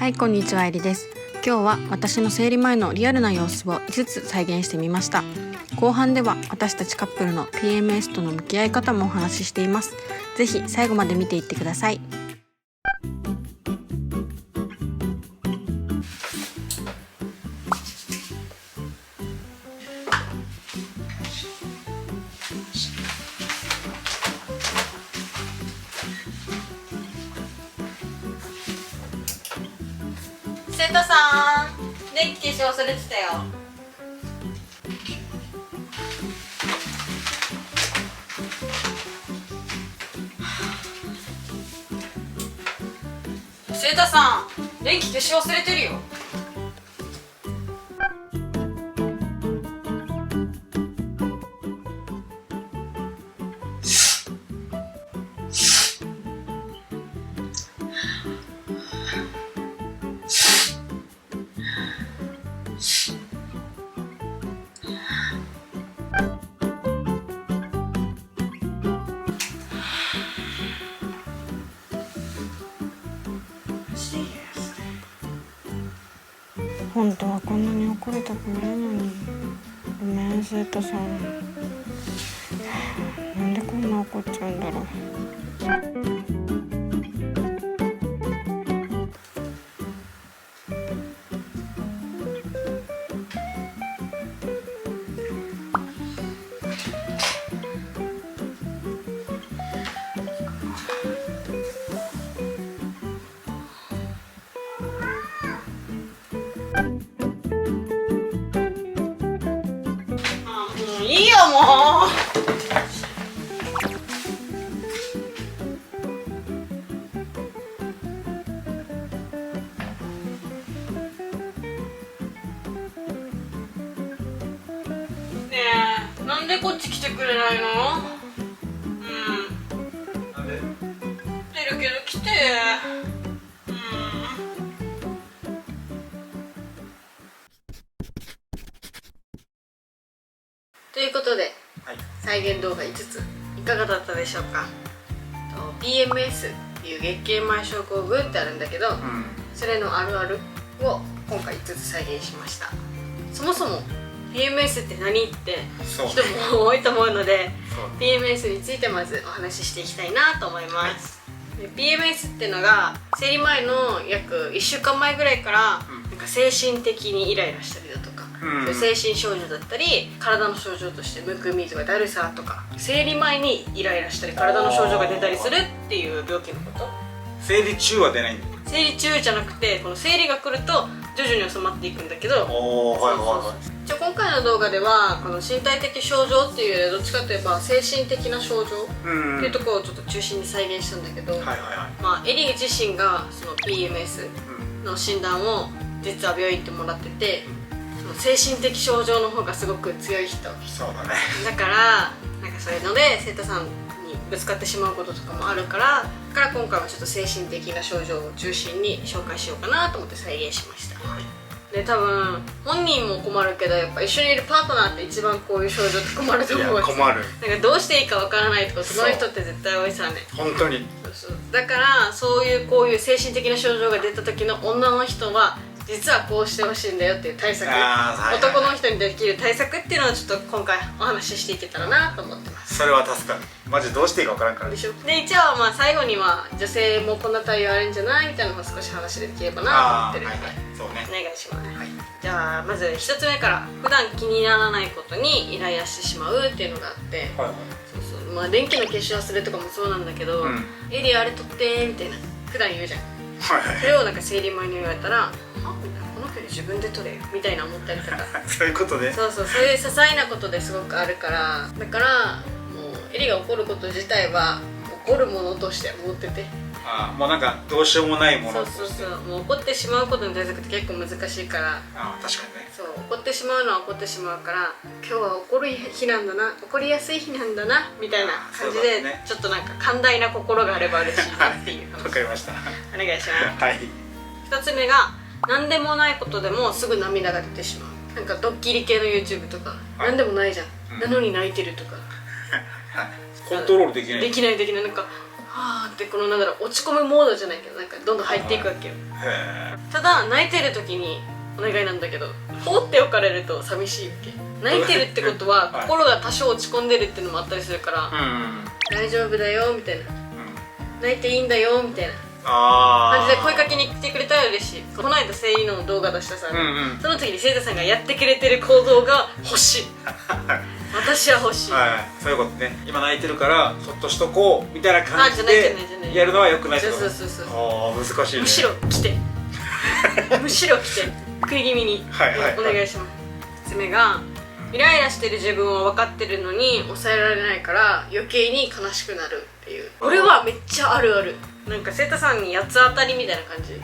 はい、こんにちは、えりです。今日は私の生理前のリアルな様子を5つ再現してみました。後半では私たちカップルの PMS との向き合い方もお話ししています。ぜひ最後まで見ていってください。生徒さん、電気消し忘れてたよ。生徒さん、電気消し忘れてるよ。本当はこんなに怒りたくないのに。ごめん、生徒さん。なんでこんな怒っちゃうんだろう。いいよ、もう。ねえ、なんでこっち来てくれないの？なんで？出るけど来て。ということで、はい、再現動画5ついかがだったでしょうか。PMS っていう月経前症候群ってあるんだけど、それのあるあるを今回5つ再現しました。そもそも PMS って何って人も多いと思うので、PMS についてまずお話ししていきたいなと思います。で PMS っていうのが生理前の約1週間前ぐらいから、なんか精神的にイライラしたりだとか、精神症状だったり体の症状としてむくみとかだるさとか、生理前にイライラしたり体の症状が出たりするっていう病気のこと。生理中は出ないんだ。生理中じゃなくて、この生理が来ると徐々に収まっていくんだけど、今回の動画ではこの身体的症状っていうよりどっちかといえば精神的な症状っていうところをちょっと中心に再現したんだけど、エリー自身がその PMS の診断を実は病院行ってもらってて、精神的症状の方がすごく強い人。そうだね。だからなんかそういうので生徒さんにぶつかってしまうこととかもあるから、今回はちょっと精神的な症状を中心に紹介しようかなと思って再現しました。で、多分本人も困るけど、やっぱ一緒にいるパートナーって一番こういう症状って困ると思う。困る。なんかどうしていいかわからないとか、その人って絶対多いさね。本当に。だからそういうこういう精神的な症状が出た時の女の人は実はこうしてほしいんだよっていう対策、男の人にできる対策っていうのをちょっと今回お話ししていけたらなと思ってます。それは助かる。マジどうしていいか分からんからでしょ。で、一応まあ最後には女性もこんな対応あるんじゃないみたいなのも少し話できればなと思ってるので、そうね、お願いします。じゃあまず1つ目から、普段気にならないことにイライラしてしまうっていうのがあって、まあ電気の消し忘れとかもそうなんだけど、エリあれ取ってみたいな普段言うじゃん。それをなんか生理前に言われたら、みたいな、この距離自分で取れよみたいな思ったりとかそういうことで、そういう些細なことですごくあるから、だからもうエリが怒ること自体は怒るものとして思ってて、もうなんかどうしようもないもの。もう怒ってしまうことの対策って結構難しいから。確かにね。そう、怒ってしまうのは怒ってしまうから、今日は怒る日なんだな、怒りやすい日なんだなみたいな感じで、ちょっとなんか寛大な心があれば嬉しいなっていう話。わかりました。お願いします。はい。2つ目が、何でもないことでもすぐ涙が出てしまう。なんかドッキリ系の YouTube とか、何でもないじゃん、なのに泣いてるとかコントロールできない。できない。なんかはーってこのなんだろう落ち込むモードじゃないけどなんかどんどん入っていくわけよ。へただ泣いてる時にお願いなんだけど放っておかれると寂しいわけ。泣いてるってことははい心が多少落ち込んでるっていうのもあったりするから、うん大丈夫だよみたいな、泣いていいんだよみたいなあ感じで声かけに来てくれたら嬉しい。この間生理の動画出したさ、その時に生徒さんがやってくれてる行動が欲しい私は欲しい、はい、そういうことね。今泣いてるからそっとしとこうみたいな感じじゃでないやるのはよくないってこと。そうああ難しいね。むしろ来てむしろ来て食い気味にはいはいお願いします。2つ目がイライラしてる自分は分かってるのに抑えられないから余計に悲しくなるっていう。これはめっちゃあるある。なんか生徒さんに八つ当たりみたいな感じ、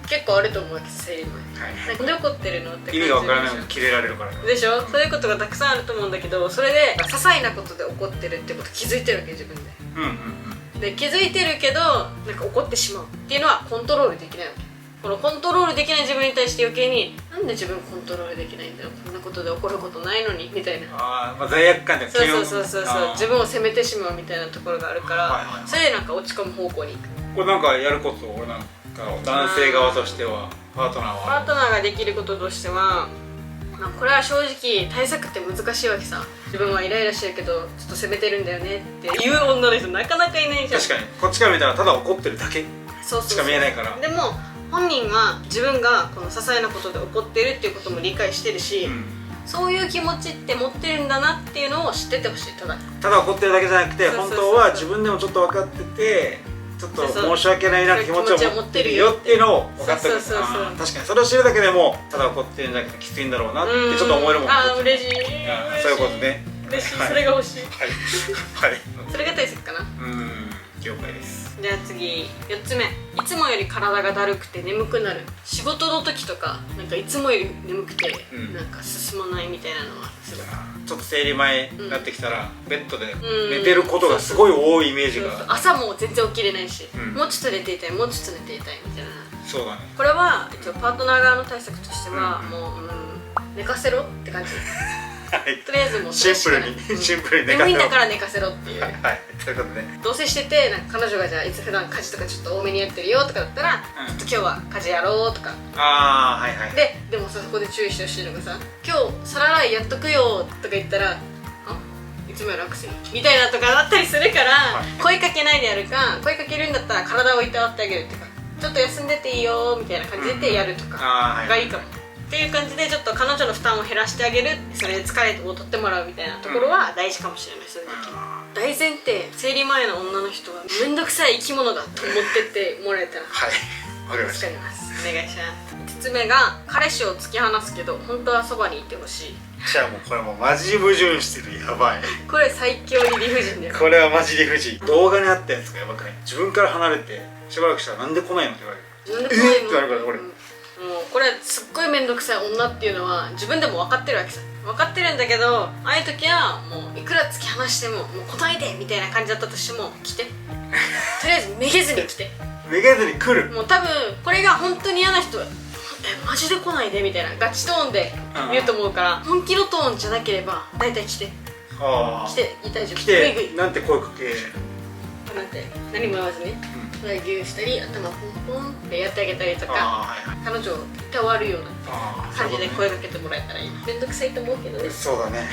結構あると思うわけ生理前、なんで怒ってるのって感じ意味が分からないのにキレられるからでしょ。そういうことがたくさんあると思うんだけど、それで些細なことで怒ってるってこと気づいてるわけ自分で。で気づいてるけどなんか怒ってしまうっていうのはコントロールできないわけ。このコントロールできない自分に対して余計になんで自分コントロールできないんだよ、こんなことで怒ることないのにみたいな。あ、まあ、罪悪感でそう自分を責めてしまうみたいなところがあるから、それでなんか落ち込む方向に行く。これなんかやること俺なんか男性側としてはパートナーができることとしては、まあ、これは正直対策って難しいわけさ。自分はイライラしてるけどちょっと責めてるんだよねっていう女の人なかなかいないじゃん。確かにこっちから見たらただ怒ってるだけしか見えないから。でも本人は自分がこの些細なことで怒ってるっていうことも理解してるし、そういう気持ちって持ってるんだなっていうのを知っててほしい。ただ怒ってるだけじゃなくて本当は自分でもちょっと分かっててちょっと申し訳ないな気持ちを持ってるよっていうのを分かってる。確かにそれを知るだけでもただ怒ってるんじゃなくてきついんだろうなってちょっと思えるもん。ああ嬉しい。そういうことね。嬉しい、それが欲しい。はい。それが大切かな。了解です。じゃあ次4つ目、いつもより体がだるくて眠くなる。仕事の時とかなんかいつもより眠くてなんか進まないみたいなのはする。ちょっと生理前になってきたらベッドで寝てることがすごい多いイメージが。朝も全然起きれないし、もうちょっと寝ていたいもうちょっと寝ていたいみたいな。そうだね。これは一応パートナー側の対策としてはもう寝かせろって感じ。とりあえずもうシンプルに寝かせろ。眠いんだから寝かせろっていう。はい、そういうことね。同棲しててなんか彼女がじゃあいつ普段家事とかちょっと多めにやってるよとかだったら、ちょっと今日は家事やろうとか。ああはいはい。でもさ、そこで注意してほしいのがさ、今日皿洗いやっとくよとか言ったら、いつもより楽するみたいなとかだったりするから、声かけないでやるか、声かけるんだったら体をいたわってあげるっていうか、ちょっと休んでていいよみたいな感じでやるとかがいいかも。っていう感じでちょっと彼女の負担を減らしてあげる、それで疲れを取ってもらうみたいなところは大事かもしれない。それだけ大前提、生理前の女の人は面倒くさい生き物だと思ってってもらえたらはいわかりました。お願いします。5つ目が彼氏を突き放すけど本当はそばにいてほしい。じゃあもうこれもうマジ矛盾してる。やばい。これ最強に理不尽だよ。これはマジ理不尽。動画にあったやつがやばくない？自分から離れてしばらくしたらなんで来ないのって言われる。って言われるから俺。もうこれすっごい面倒くさい女っていうのは自分でも分かってるわけさ。分かってるんだけど、ああいう時はもういくら突き放してももう来ないでみたいな感じだったとしても来てとりあえずめげずに来てめげずに来る。もう多分これが本当に嫌な人はマジで来ないでみたいなガチトーンで言うと思うから、本気のトーンじゃなければ大体来て来て大丈夫。来てなんて声かけなんて何も言わずにギューしたり頭ポンポンってやってあげたりとか、彼女をいたわるような感じで声かけてもらえたらいい。めんどくさいと思うけどね。そうだね。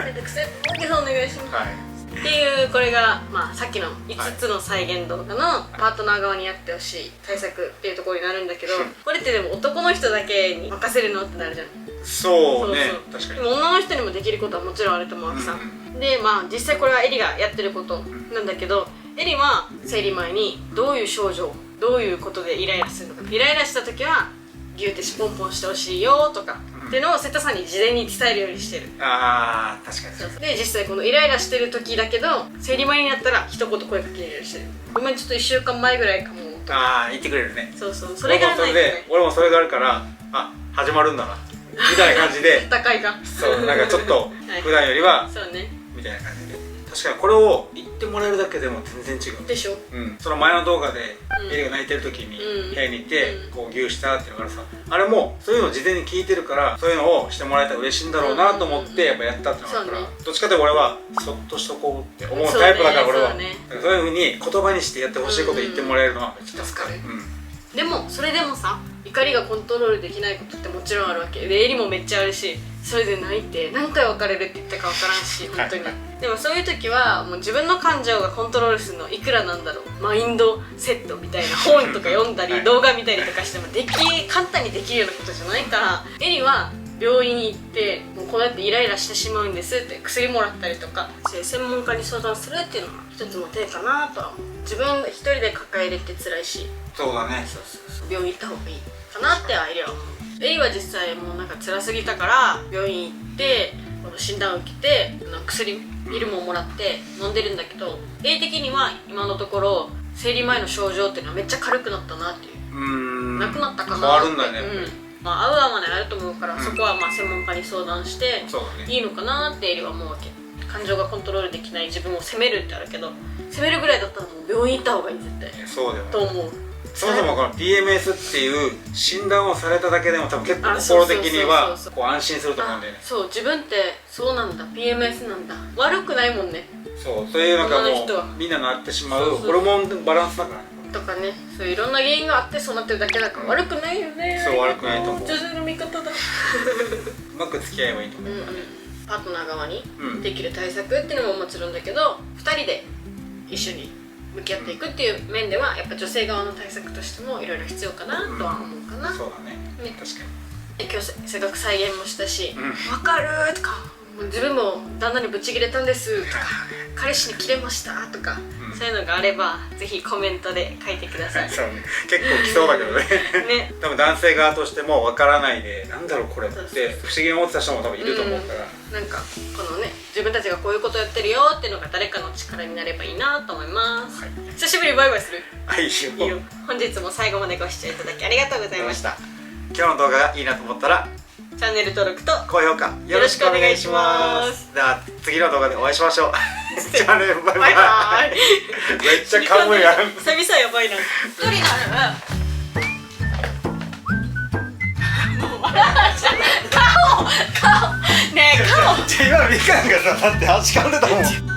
めんどくさいと思うけどお願いします。っていうこれがまあさっきの5つの再現動画のパートナー側にやってほしい対策っていうところになるんだけど、これってでも男の人だけに任せるのってなるじゃん。そうね、確かに。でも女の人にもできることはもちろんあると思うわけさ。でまあ実際これはエリがやってることなんだけど、エリは生理前にどういう症状、どういうことでイライラするのか、イライラした時はギューってポンポンしてほしいよとかっていうのを瀬田さんに事前に伝えるようにしてる。ああ確かに。そうで実際このイライラしてる時だけど生理前になったら一言声かけるようにしてる。ごめんちょっと1週間前ぐらいかもとか。ああ言ってくれるね。そうそれがないとね。俺もそれがあるから始まるんだなみたいな感じで戦いがそうなんかちょっと普段よりはそうねみたいな感じで確かにこれを言ってもらえるだけでも全然違うでしょ。その前の動画でエリが泣いてる時に部屋にいてこうギューしたっていうからさ、あれもそういうのを事前に聞いてるから、そういうのをしてもらえたら嬉しいんだろうなと思ってやっぱやったってのがあるから、どっちかというと俺はそっとしとこうって思うタイプだから、俺はそういうふうに言葉にしてやってほしいこと言ってもらえるのはめっちゃ助かる。でもそれでもさ、怒りがコントロールできないことってもちろんあるわけで、エリもめっちゃあるし、それで泣いて何回別れるって言ったか分からんし、本当にでもそういう時はもう自分の感情がコントロールするのいくらなんだろう、マインドセットみたいな本とか読んだり動画見たりとかしても簡単にできるようなことじゃないから、エリは病院に行ってもうこうやってイライラしてしまうんですって薬もらったりとか、専門家に相談するっていうのが一つの手かなとは思う。自分一人で抱えるって辛いし、そうだね、病院行った方がいいかなってエリは思う。エリは実際もうなんか辛すぎたから病院行って診断を受けて薬ピルももらって飲んでるんだけど、エリ的には今のところ生理前の症状っていうのはめっちゃ軽くなったなっていう、なくなったかなって。変わるんだね、まあ合う合わないあると思うから、そこはまあ専門家に相談していいのかなってエリは思うわけ。感情がコントロールできない自分を責めるってあるけど、責めるぐらいだったらもう病院行った方がいい絶対。そうだよね、と思う。そもそもこの PMS っていう診断をされただけでも多分結構心的にはこう安心すると思うんだよね。そう、自分ってそうなんだ、 PMS なんだ、悪くないもんね。そういうなんかもうみんななってしまうホルモンバランスだからねとかね、そういういろんな原因があってそうなってるだけだから悪くないよね。そう、悪くないと思う。女性の味方だ。うまく付き合えばいいと思うからね。パートナー側にできる対策っていうのももちろんだけど、2人で一緒に向き合っていくっていう面ではやっぱ女性側の対策としてもいろいろ必要かなとは思うかな。そうだね、確かに。今日せっかく再現もしたし、分かるとか、自分も旦那にブチギレたんですとか、彼氏にキレましたとか、そういうのがあればぜひコメントで書いてください。そうね、結構来そうだけどね。多分男性側としても分からないで、なんだろうこれって不思議に思ってた人も多分いると思うから、なんかこのね、自分たちがこういうことやってるよっていうのが誰かの力になればいいなと思います。久しぶりにバイバイする。いいよ。本日も最後までご視聴いただきありがとうございました。今日の動画がいいなと思ったらチャンネル登録と高評価よろしくお願いします。では次の動画でお会いしましょう。じゃあね、バイバイ。めっちゃ噛むやん。久々やばいな。一人ならもう笑っちゃう。顔ねえ顔。今のみかんがさ、だって足噛んでたもん。